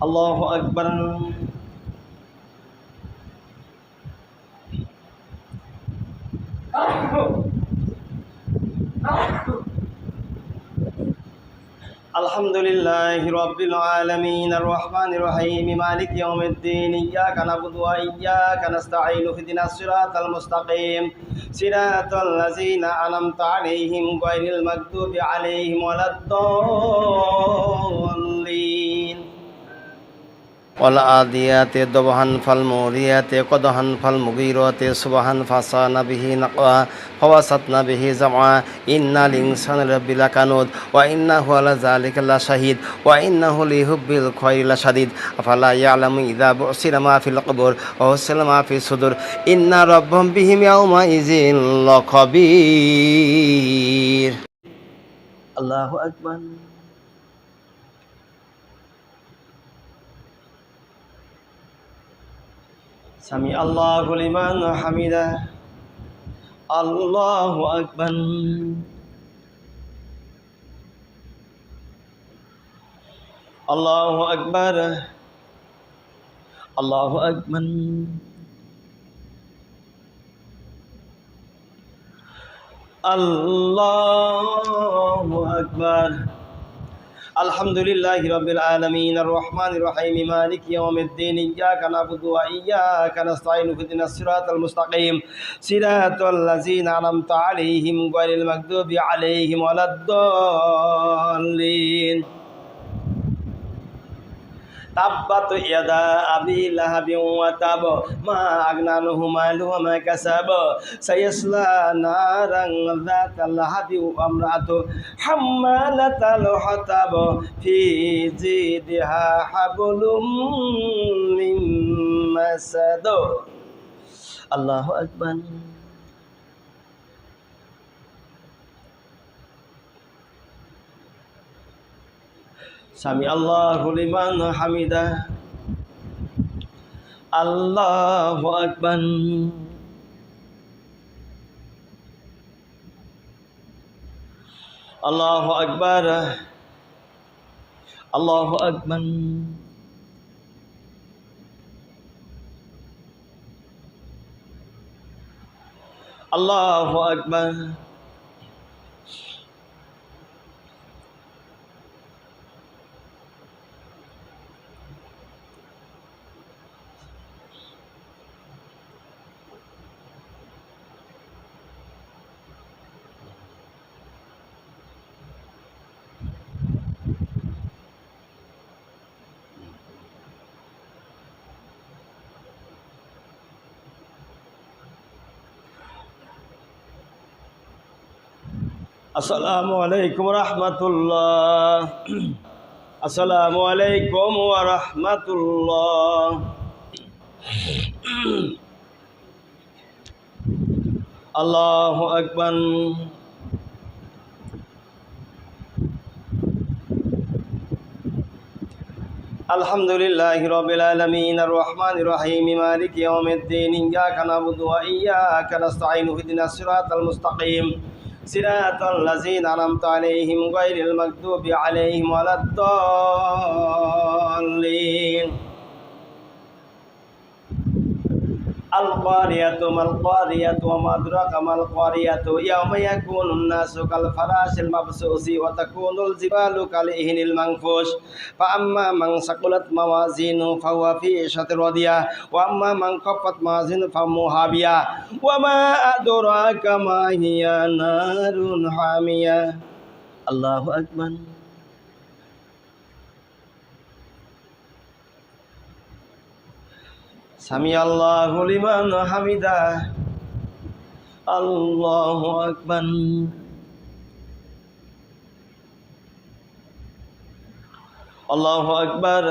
আল্লাহু আকবার। আলহামদুলিল্লাহি রাব্বিল আলামিন আর রহমানির রহিম মালিক ইয়াউমিদ্দিন ইয়্যাকা না'বুদু ওয়া ইয়্যাকা নাস্তাঈন ইহদিনাস সিরাতাল মুস্তাকিম সিরাতাল লাযিনা আন'আমতা আলাইহিম গায়রিল মাগদুবি আলাইহিম ওয়ালাদ-দাল্লিন। والعاديات ضبحا فالموريات قدحا فالمغيرات صبحا فأسرن به نقعا فوسطن به جمعا إن الإنسان لربه لكنود وإنه على ذلك لشهيد وإنه لحب الخير لشديد أفلا يعلم إذا بعثر ما في القبور وحصل ما في الصدور إن ربهم بهم يومئذ لخبير. الله أكبر. সামি আল্লাহু লিমান হামিদা। আল্লাহু আকবার। আল্লাহু আকবার। আল্লাহু আকবার। আল্লাহু আকবার। আলহামদুলিল্লাহি রাব্বিল আলামিন আর রহমানির রহিম মালিক ইয়াউমিদ্দিন ইয়্যাকা না'বুদু ওয়া ইয়্যাকা নাস্তাঈন ইহদিনাস সিরাতাল মুস্তাকিম সিরাতাল লাযিনা আন'আমতা আলাইহিম গায়রিল মাগদুবি আলাইহিম ওয়ালাদ-দাল্লিন। তাব্বাত ইয়াদা আবি লাহাবিন ওয়া তাব মা আগনা আনহু মালুহু ওয়া মা কাসাব সায়াসলা নারান যাতা লাহাবি ওয়া ইমরাতু হাম্মালাতাল হাতাব ফি জিদিহা হাবলুম মিন মাসাদ। আল্লাহু আকবার। সামি আল্লাহু লিমান হামিদা। আল্লাহু আকবার। আল্লাহু আকবার। আল্লাহু আকবার। আল্লাহু আকবার। আসসালামু আলাইকুম রাহমাতুল্লাহ। আসসালামু আলাইকুম ওয়া রাহমাতুল্লাহ। আল্লাহু আকবার। আলহামদুলিল্লাহি রাব্বিল আলামিন আর রহমানির রহিম মালিক ইয়াউমিদ্দিন ইয়্যাকা না'বুদু ওয়া ইয়্যাকা নাস্তাঈন ইহদিনাস সিরাতাল মুস্তাকিম সিরাতাল লাযিনা আন'আমতা আলাইহিম গায়রিল মাগদুবি আলাইহিম ওয়ালাদ-দাল্লিন। القارية ما القارية وما أدراك ما القارية يوم يكون الناس كالفراش المبثوث وتكون الجبال كالعهن المنفوش فأما من ثقلت موازينه فهو في عيشة راضية وأما من خفت موازينه فأمه هاوية وما أدراك ما هي نار حامية. الله أكبر. সামি আল্লাহু লিমান হামিদা। আল্লাহু আকবার। আল্লাহু আকবার।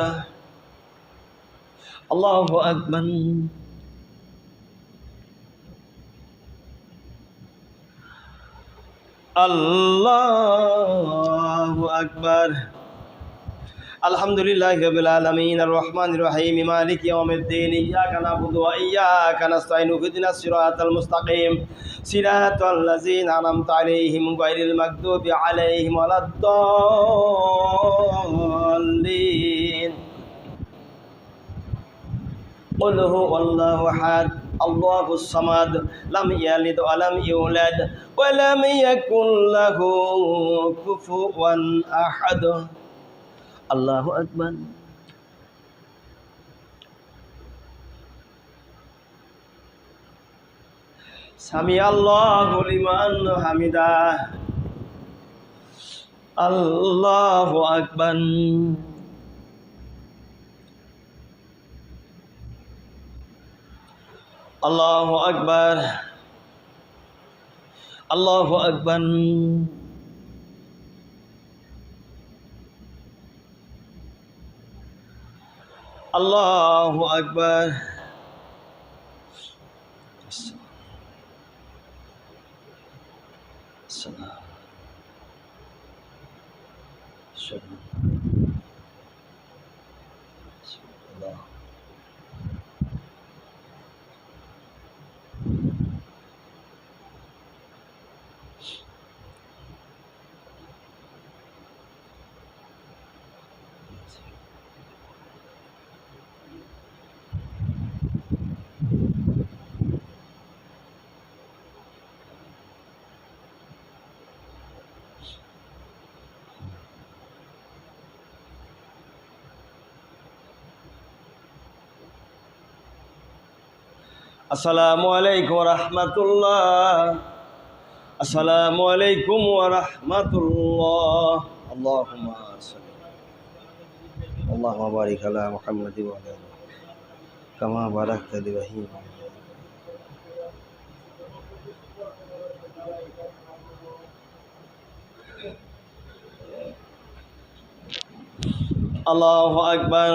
আল্লাহু আকবার। আল্লাহু আকবার। আলহামদুলিল্লাহি রাব্বিল আলামিন আর রহমানির রহিম মালিক ইয়াউমিদ্দিন ইয়্যাকা না'বুদু ওয়া ইয়্যাকা নাস্তাঈন ইহদিনাস সিরাতাল মুস্তাকিম সিরাতাল লাযিনা আন'আমতা আলাইহিম গায়রিল মাগদুবি আলাইহিম ওয়ালাদ-দাল্লিন। قل هو الله أحد الله الصمد لم يلد ولم يولد ولم يكن له كفوا أحد الله أكبر سمع الله لمن حمده الله أكبر الله أكبر الله أكبر الله أكبر السلام الله Assalamualaikum warahmatullah. Assalamualaikum warahmatullah. Allahumma salli. Allahumma barik ala Muhammad wa ala ali kama barakta li Ibrahim. Allahu akbar.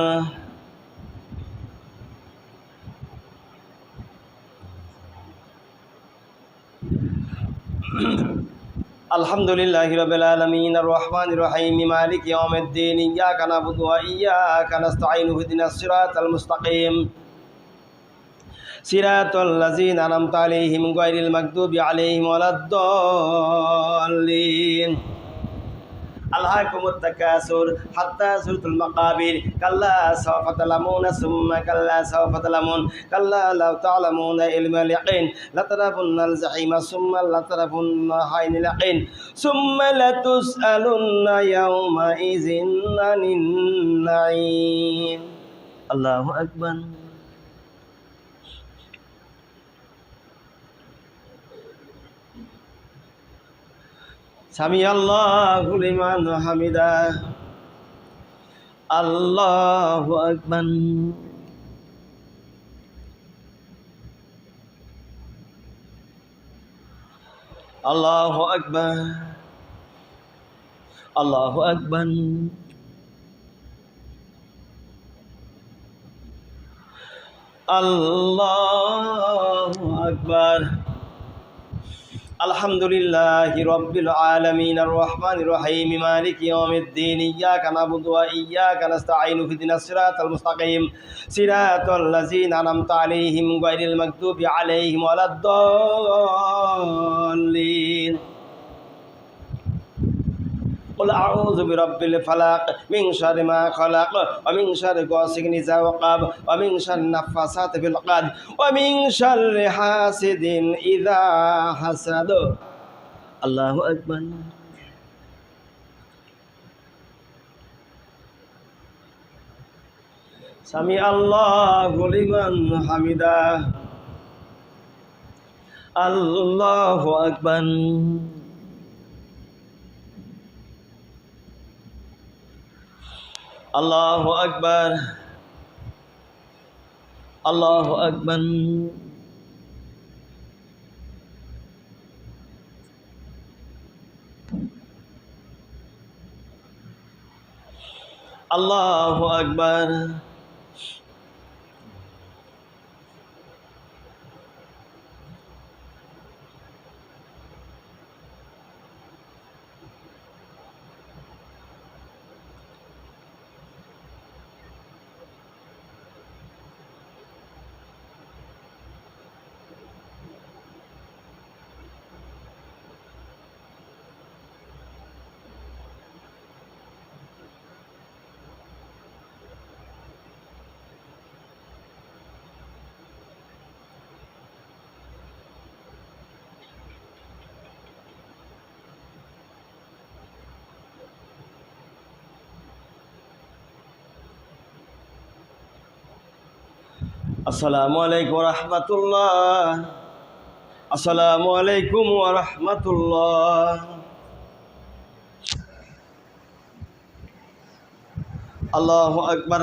Alhamdulillahi rabbil alamin arrahmanir rahim maliki yawmiddin iyyaka na'budu wa iyyaka nasta'in ihdinas siratal mustaqim siratal ladzina an'amta 'alaihim ghairil maghdubi 'alaihim waladdallin Alhaakumut takasur hatta zurtul maqabir kalla sawfa ta'lamuna summa kalla sawfa ta'lamun kalla law ta'lamuna ilmal yaqin latarabunnal jahima summa latarabunna haynil yaqin summa latus'alunna yawma idzin 'anin na'im Allahu akbar Sami Allahu liman hamidah Allahu akbar Allahu akbar Allahu akbar Allahu akbar Alhamdulillahi rabbil alamin arrahmanir rahim maliki yawmiddin iyyaka na'budu wa iyyaka nasta'in ihdinas siratal mustaqim siratal ladzina an'amta 'alaihim ghairil maghdubi 'alaihim waladdallin Qul a'udzu birabbil falaq min syarri ma khalaq wa min syarri ghasiqin idza waqab wa min syarri naffasati fil 'uqad wa min syarri hasidin idza hasad Allahu akbar Sami Allahu liman hamidah Allahu akbar Allahu akbar Allahu akbar Allahu akbar আসসালামু আলাইকুম ওয়া রাহমাতুল্লাহ। আসসালামু আলাইকুম ওয়া রাহমাতুল্লাহ। আল্লাহু আকবার।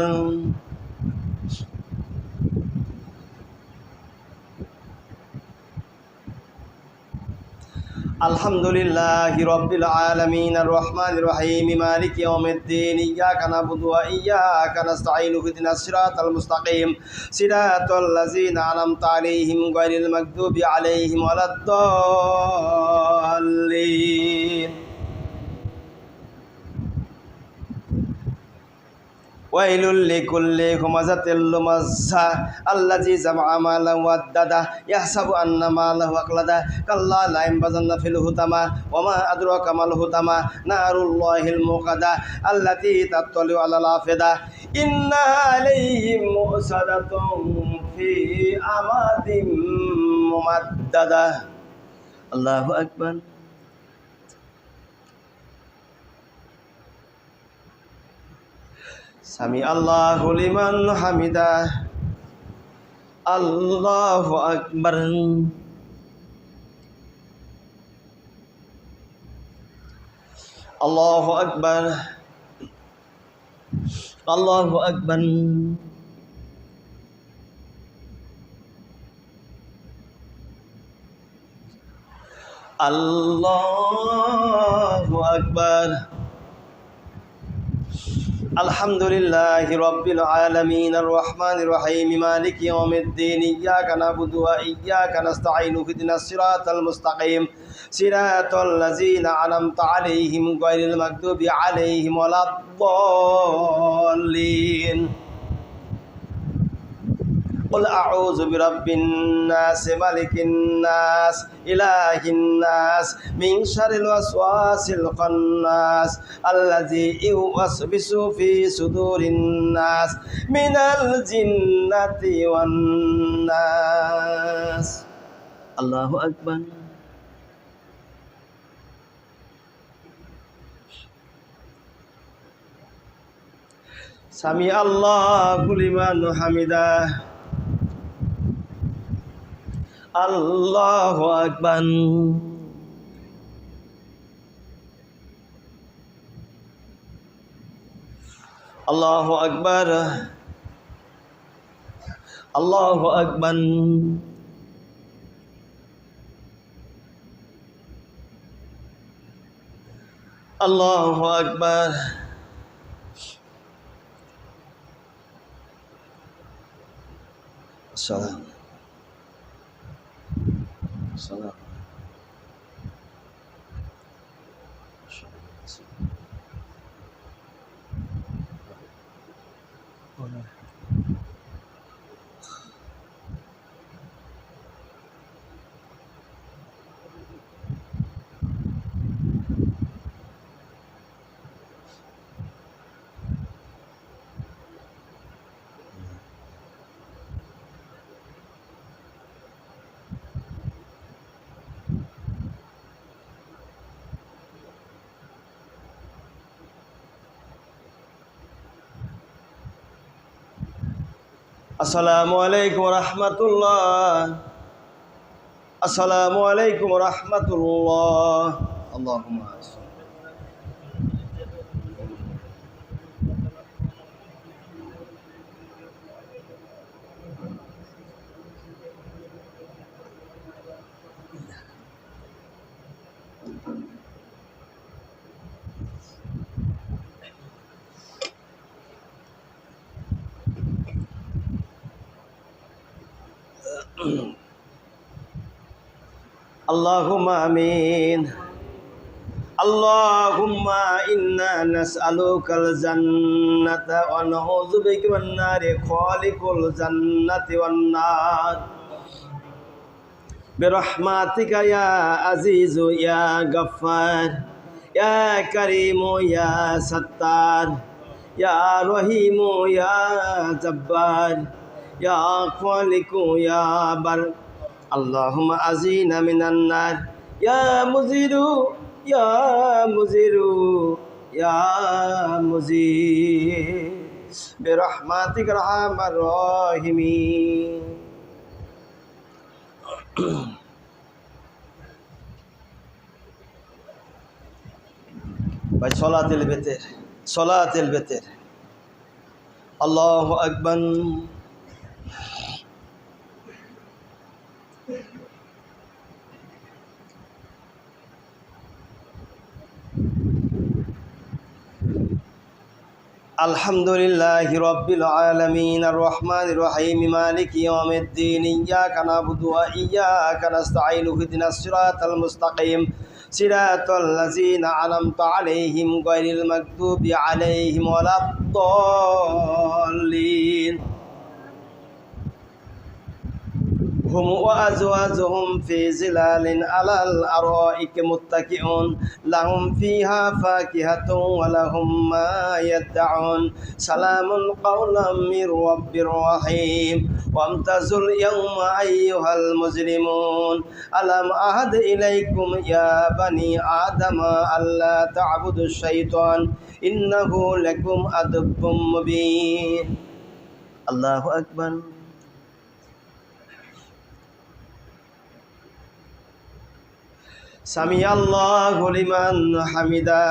আলহামদুলিল্লাহি রাব্বিল আলামিন আর রহমানির রহিম মালিকি ইয়াউমিদ্দিন ইয়্যাকা না'বুদু ওয়া ইয়্যাকা নাস্তাঈন ইহদিনাস সিরাতাল মুস্তাকিম সিরাতাল লাযিনা আন'আমতা আলাইহিম গায়রিল মাগদুবি আলাইহিম ওয়ালাদ-দাল্লিন। ওয়াইলুল লিকুল্লি হুমাযাতিল লুমাযা আল্লাযী জামআ মালাহু ওয়াদ্দাদা ইয়াহসাবু আন্না মালাহু আকলাদা কাল্লা লা ইয়ানবাযান্না ফিল হুতামা ওয়া মা আদরাকা মাল হুতামা নারুল্লাহিল মুকাদা আল্লাতী তাত্তালিউ আলাল আফিদা ইন্নাহা আলাইহিম মুসাদাতুন ফি আমাদিম মুমাদ্দাদা। আল্লাহু আকবার। সামি আল্লাহু লিমান হামিদা। আল্লাহু আকবার। আল্লাহু আকবার। আল্লাহু আকবার। আল্লাহু আকবার। আলহামদুলিল্লাহি রাব্বিল আলামিন আর রহমানির রহিম মালিকি ইয়াউমিদ্দিন ইয়্যাকা না'বুদু ওয়া ইয়্যাকা নাস্তাঈন ইহদিনাস সিরাতাল মুস্তাকিম সিরাতাল লাযিনা আন'আমতা আলাইহিম গায়রিল মাগদুবি আলাইহিম ওয়ালাদ-দাল্লিন। قل أعوذ برب الناس ملك الناس إله الناس من شر الوسواس الخناس الذي يوسوس في صدور الناس من الجنة والناس. الله أكبر. سمع الله لمن حمده. আল্লাহু আকবার। আল্লাহু আকবার। আল্লাহু আকবার। আল্লাহু আকবার। সালাম। সালাম। আসসালামু আলাইকুম ওয়া রাহমাতুল্লাহ। আসসালামু আলাইকুম ওয়া রাহমাতুল্লাহ। আল্লাহুম্মা Allahumma amin. Allahumma inna nas'alukal jannata wa na'udzu bika wan nari khaliqul jannati wan nar. Birahmatika ya azizu ya ghaffar ya karimu ya sattar ya rahimu ya jabbar ya khaliqu ya bar. Allahumma azina minan nar ya muziru ya muziru ya muzir. برحمتك أرحم الراحمين. ভাই সলাতুল ভিতর, সলাতুল ভিতর, আল্লাহু আকবার। আলহামদুলিল্লাহি রাব্বিল আলামিন আর রহমানির রহিম মালিকি ইয়াউমিদ্দিন ইয়্যাকা না'বুদু ওয়া ইয়্যাকা নাস্তাঈন ইহদিনাস সিরাতাল মুস্তাকিম সিরাতাল লাযিনা আন'আমতা আলাইহিম গায়রিল মাগদুবি আলাইহিম ওয়ালাদ-দাল্লিন। هم وأزواجهم في ظلال على الأرائك متكئون لهم فيها فاكهة ولهم ما يدعون سلام قولا من رب رحيم. وامتازوا اليوم أيها المجرمون ألم أعهد إليكم يا بني آدم ألا تعبدوا الشيطان إنه لكم عدو مبين. الله أكبر. সামি আল্লাহু লিমান হামিদা,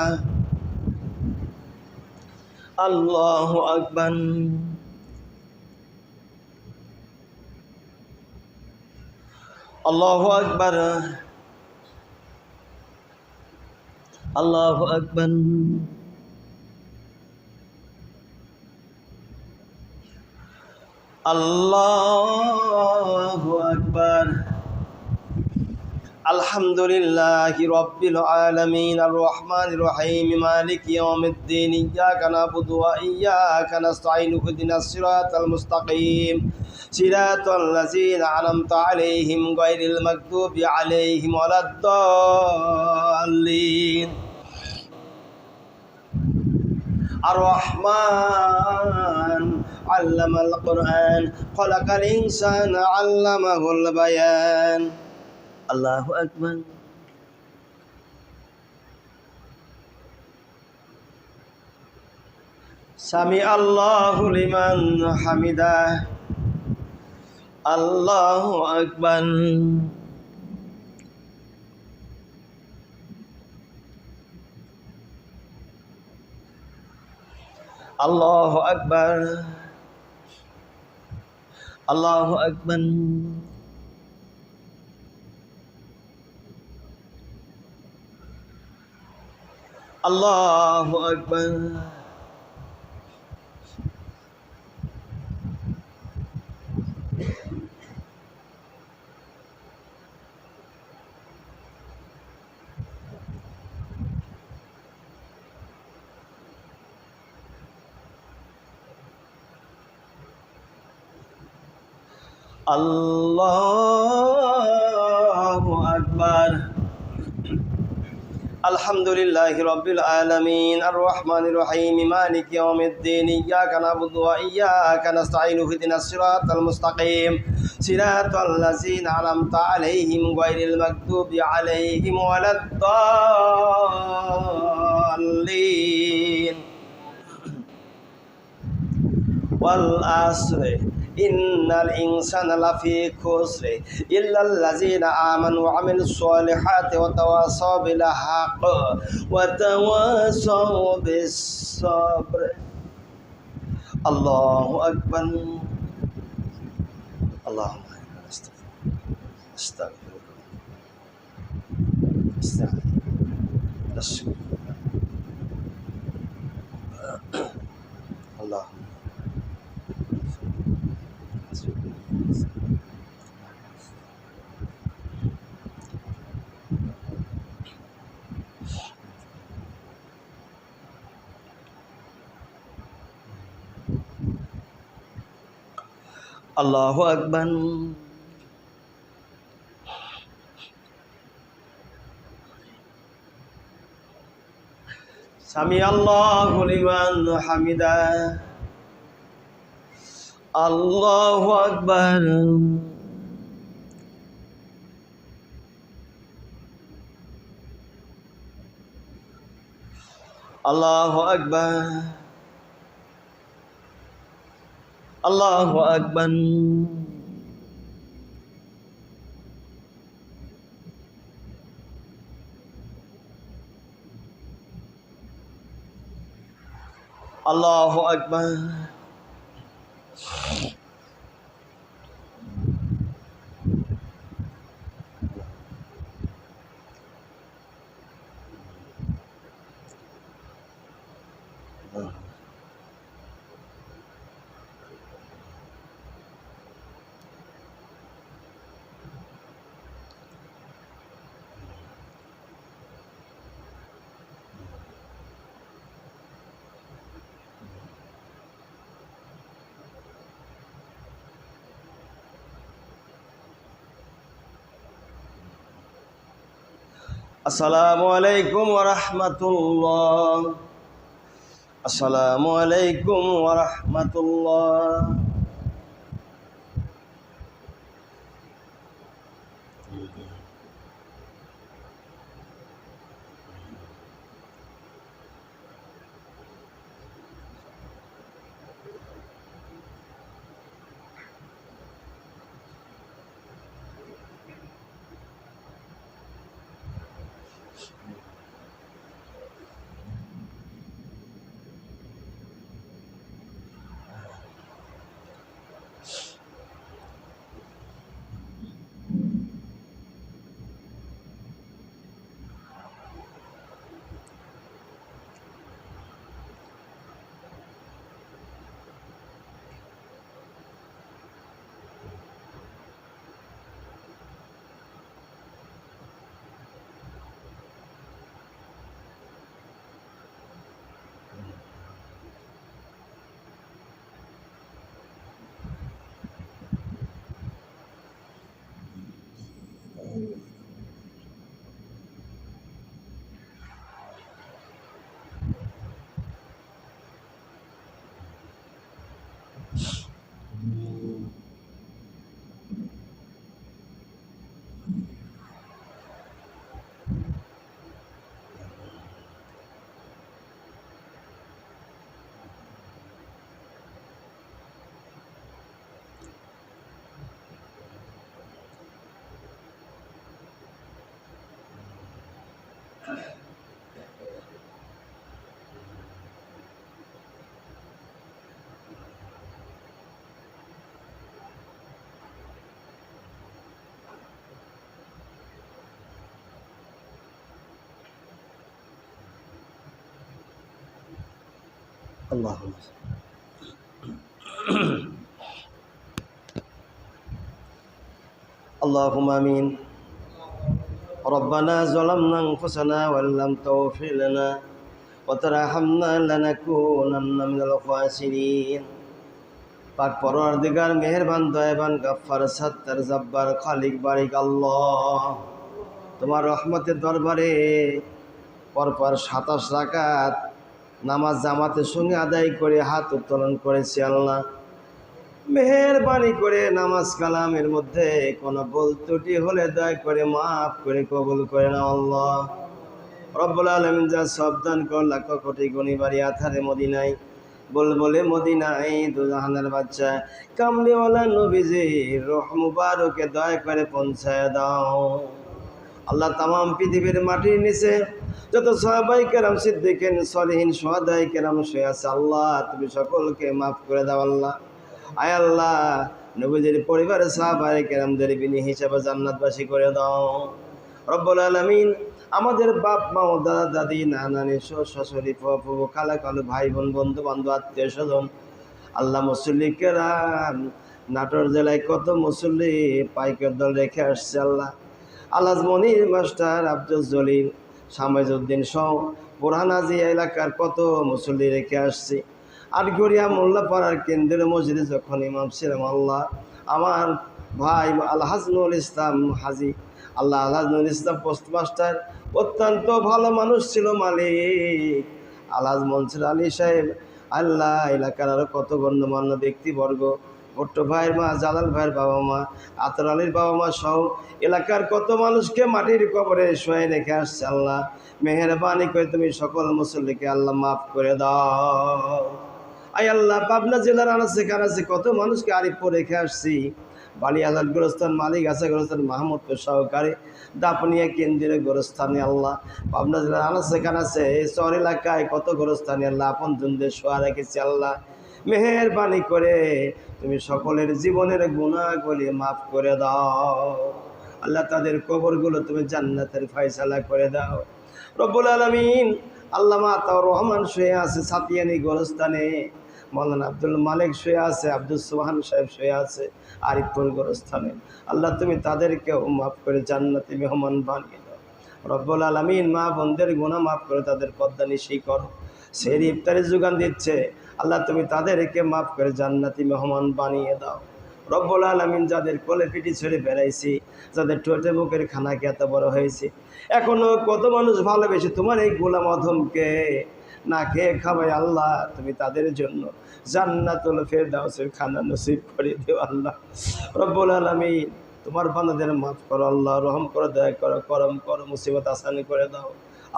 আল্লাহু আকবার। আল্লাহু আকবার, আল্লাহু আকবার। আল্লাহু আকবার। আলহামদুলিল্লাহি রাব্বিল আলামিন আর রহমানির রহিম মালিকি ইয়াউমিদ্দিন ইয়্যাকা না'বুদু ওয়া ইয়্যাকা নাস্তাঈন ইহদিনাস সিরাতাল মুস্তাকিম সিরাতাল লাযিনা আন'আমতা আলাইহিম গায়রিল মাগদুবি আলাইহিম ওয়ালাদ-দাল্লিন। আর রহমান আল্লামাল কুরআন খালাকাল ইনসানা আল্লামাহুল বায়ান। আল্লাহু আকবার। সামি আল্লাহু লিমান হামিদা, আল্লাহু আকবার। আল্লাহু আকবার, আল্লাহু আকবার। আল্লাহু আকবার। আল্লাহু আকবার। আলহামদুলিল্লাহি রাব্বিল আলামিন আর রহমানির রহিম মালিকি ইয়াউমিদ্দিন ইয়্যাকা না'বুদু ওয়া ইয়্যাকা নাস্তাঈন ইহদিনাস সিরাতাল মুস্তাকিম সিরাতাল লাযিনা আন'আমতা আলাইহিম গায়রিল মাগদুবি আলাইহিম ওয়ালাদ-দাল্লিন। ওয়াল আসরি ইন্নাল ইনসানা লাফি খুসর ইল্লাল্লাযিনা আমানু ওয়া আমিলুস সলিহাতি ওয়া তাওয়াসাউ বিল হাক্ক ওয়া তাওয়াসাউ বিস সাবর। আল্লাহু আকবার। আল্লাহুম্মা ইন্না নাস্তাগফিরুকা আল্লাহ। আল্লাহু আকবার। সামি আল্লাহু লিমান হামিদা, আল্লাহু আকবার। আল্লাহু আকবার। আল্লাহু আকবার। আল্লাহু আকবার। আসসালামু আলাইকুম ওয়া রাহমাতুল্লাহ। আসসালামু আলাইকুম ওয়া রাহমাতুল্লাহ। اللهم آمين. ربنا ظلمنا أنفسنا وإن لم تغفر لنا وترحمنا لنكونن من الخاسرين. পাক পরওয়ারদিগার মেহেরবান দয়াবান গাফফার সত্তার জব্বার খালিক বারিক আল্লাহ, তোমার রহমতের দরবারে পরপর 27 রাকাত নামাজ জামাতের সঙ্গে আদায় করে হাত উত্তোলন করেছি। আল্লাহ মেহেরবানি করে নামাজ কালামের মধ্যে কোনো ভুল ত্রুটি হলে দয়া করে মাফ করে কবুল করে নাও আল্লাহ রব্বুল আলামিন। যা সব দান কর লাখ কোটি গুণী বাড়ি আথারে মদিনায় বলবলে মদিনায় দুজাহানের বাচ্চা কামলিওয়ালা নবীজি রূহ মুবারকে দয়া করে পৌঁছায় দাও আল্লাহ। তামাম পৃথিবীর মাটির নিচে যত সাহাবায়ে কেরাম, সিদ্দিকিন, সলিহিন, শুহাদায়ে কেরাম শুয়ে আছে, আল্লাহ তুমি সকলকে মাফ করে দাও আল্লাহ। আয় আল্লাহ নবীজির পরিবারের সাহাবায়ে কেরামদের বিনি হিসাবে জান্নাতবাসী করে দাও রব্বুল আলামিন। আমাদের বাপ মা ও দাদা দাদি নানানি শ্বশুরি ফুফু খালা খালু ভাই বোন বন্ধু বান্ধব আত্মীয় স্বজন আল্লাহ মুসল্লি কেরাম, নাটোর জেলায় কত মুসল্লি পাইকের দল রেখে আসছে আল্লাহ। আলহাজ মনির মাস্টার, আব্দুল জলিল, শামেজউদ্দিন সহ বোরহানাজিয়া এলাকার কত মুসল্লি রেখে আসছে। আটঘরিয়া মোল্লাপাড়ার কেন্দ্রীয় মসজিদে যখন ইমাম ছিলাম আল্লাহ, আমার ভাই আলহাজ নুরুল ইসলাম হাজি, আল্লাহ আলহাজ নুরুল ইসলাম পোস্টমাস্টার অত্যন্ত ভালো মানুষ ছিল মালিক। আলহাজ মনসুর আলী সাহেব, আল্লাহ এলাকার আরও কত গণ্যমান্য ব্যক্তিবর্গ, ভট্ট ভাইয়ের মা, জালাল ভাইয়ের বাবা মা, আতর আলীর বাবা মা সহ এলাকার কত মানুষকে মাটির কবরে শোয়ে রেখে আসছে আল্লাহ। মেহেরবানি করে তুমি সকল মুসল্লিকে আল্লাহ মাফ করে দাও আয় আল্লাহ পাবনা জেলার আনাচে কানাচে কত মানুষকে আরিফপুর রেখে আসছি, বালিয়ালার গোরস্থান, মালিগাছা গোরস্থান, মাহমুদপুর সহকারী, দাপনিয়া কেন্দ্রীয় গোরস্থানে আল্লাহ, পাবনা জেলার আনাচে কানাচে শহর এলাকায় কত গোরস্থানে আল্লাহ আপন জনদের শোয়া রেখেছি আল্লাহ। মেহেরবানি করে তুমি সকলের জীবনের গুনাহগুলি মাফ করে দাও আল্লাহ, তাদের কবরগুলো তুমি জান্নাতের ফয়সালা করে দাও রব্বুল আলামিন। আল্লামা আতাউর রহমান শুয়ে আছে সাতিয়ানি গোরস্থানে, মৌলানা আব্দুল মালিক শুয়ে আছে, আব্দুল সুবহান সাহেব শুয়ে আছে আরিফপুর গোরস্থানে। আল্লাহ তুমি তাদেরকেও মাফ করে জান্নাতি মেহমান বানিয়ে দাও রব্বুল আলামিন। মা বোনদের গুনাহ মাফ করে তাদের পর্দা নিশি করো। সেই ইফতারের যোগান দিচ্ছে আল্লাহ তুমি তাদেরকে মাফ করে জান্নাতি মেহমান বানিয়ে দাও রব্বুল আলামিন। যাদের কোলে পিঠি ছেড়ে বেড়াইছি, যাদের ঠোঁটে মুখের খানাকে এত বড় হয়েছে, এখনো কত মানুষ ভালোবেসে তোমার এই গোলাম অধমকে না খেয়ে খাওয়াই আল্লাহ, তুমি তাদের জন্য জান্নাতুল ফেরদাউসের খানা নসিব করে দিও আল্লাহ রব্বুল আলামিন। তোমার বান্দাদের মাফ করো আল্লাহ, রহম করো, দয়া করো, করম করো, মুসিবত আসানি করে দাও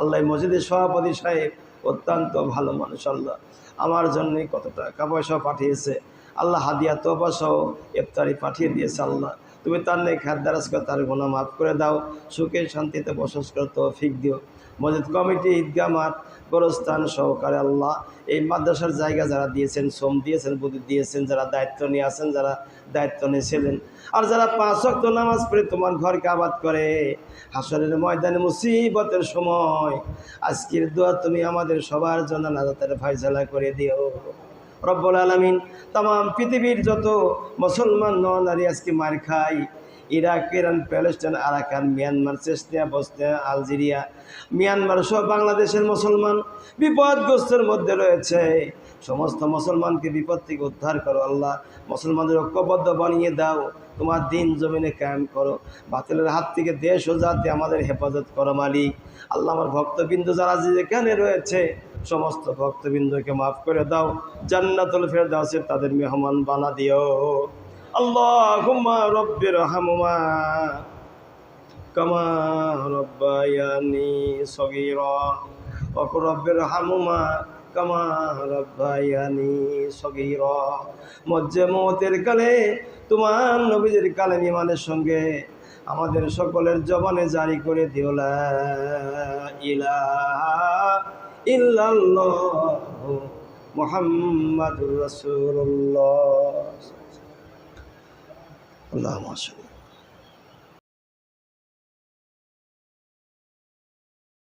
আল্লাহ। মসজিদের সভাপতি সাহেব অত্যন্ত ভালো মানুষ আল্লাহ, আমার জন্য কত টাকা পয়সা পাঠিয়েছে আল্লাহ, হাদিয়া তোফা সহ ইফতারি পাঠিয়ে দিয়েছে আল্লাহ। তুমি তার নেই খাদ্দারাজ করে তার গুনাহ মাফ করে দাও, সুখে শান্তিতে বসবাস করে তৌফিক দিও। মসজিদ কমিটি, ঈদগাহ মাঠ, গোরস্থান সহকারে আল্লাহ এই মাদ্রাসার জায়গা যারা দিয়েছেন, শ্রম দিয়েছেন, বুদ্ধি দিয়েছেন, যারা দায়িত্ব নিয়ে আছেন, যারা দায়িত্ব নিয়েছিলেন, আর যারা 5 ওয়াক্ত নামাজ পড়ে তোমার ঘরকে আবাদ করে হাসরের ময়দানে মুসিবতের সময় আজকের দোয়া তুমি আমাদের সবার জন্য নাজাতের ফয়সালা করে দিও রব্বুল আলামিন। তাম পৃথিবীর যত মুসলমান নরনারী আজকে মার খায়, Iraq, Iran, Palestine, Arakan, Myanmar, Chechnya, Bosnia, Algeria, Myanmar সব বাংলাদেশের মুসলমান বিপদগ্রস্তের মধ্যে রয়েছে। সমস্ত মুসলমানকে বিপদ থেকে উদ্ধার করো আল্লাহ, মুসলমানদের ঐক্যবদ্ধ বানিয়ে দাও, তোমার দিন জমিনে কায়েম করো, বাতিলের হাত থেকে দেশ ও জাতি আমাদের হেফাজত করো মালিক আল্লাহ। আমার ভক্তবিন্দু যারা যেখানে রয়েছে সমস্ত ভক্তবিন্দুকে মাফ করে দাও, জান্নাতুল ফেরদাউসের তাদের মেহমান বানা দিও আল্লাহুম্মা রব্বির হামহুমা কামা রব্বায়ানি সগীরা ওয়া রব্বির হামহুমা কামা রব্বায়ানি সগীরা। মজ্জে মওতের কালে তোমার নবীদের কালে ইমানের সঙ্গে আমাদের সকলের জবানে জারি করে দিও লা ইলাহা ইল্লাল্লাহু মুহাম্মাদুর রাসূলুল্লাহ। আল্লাহুম্মা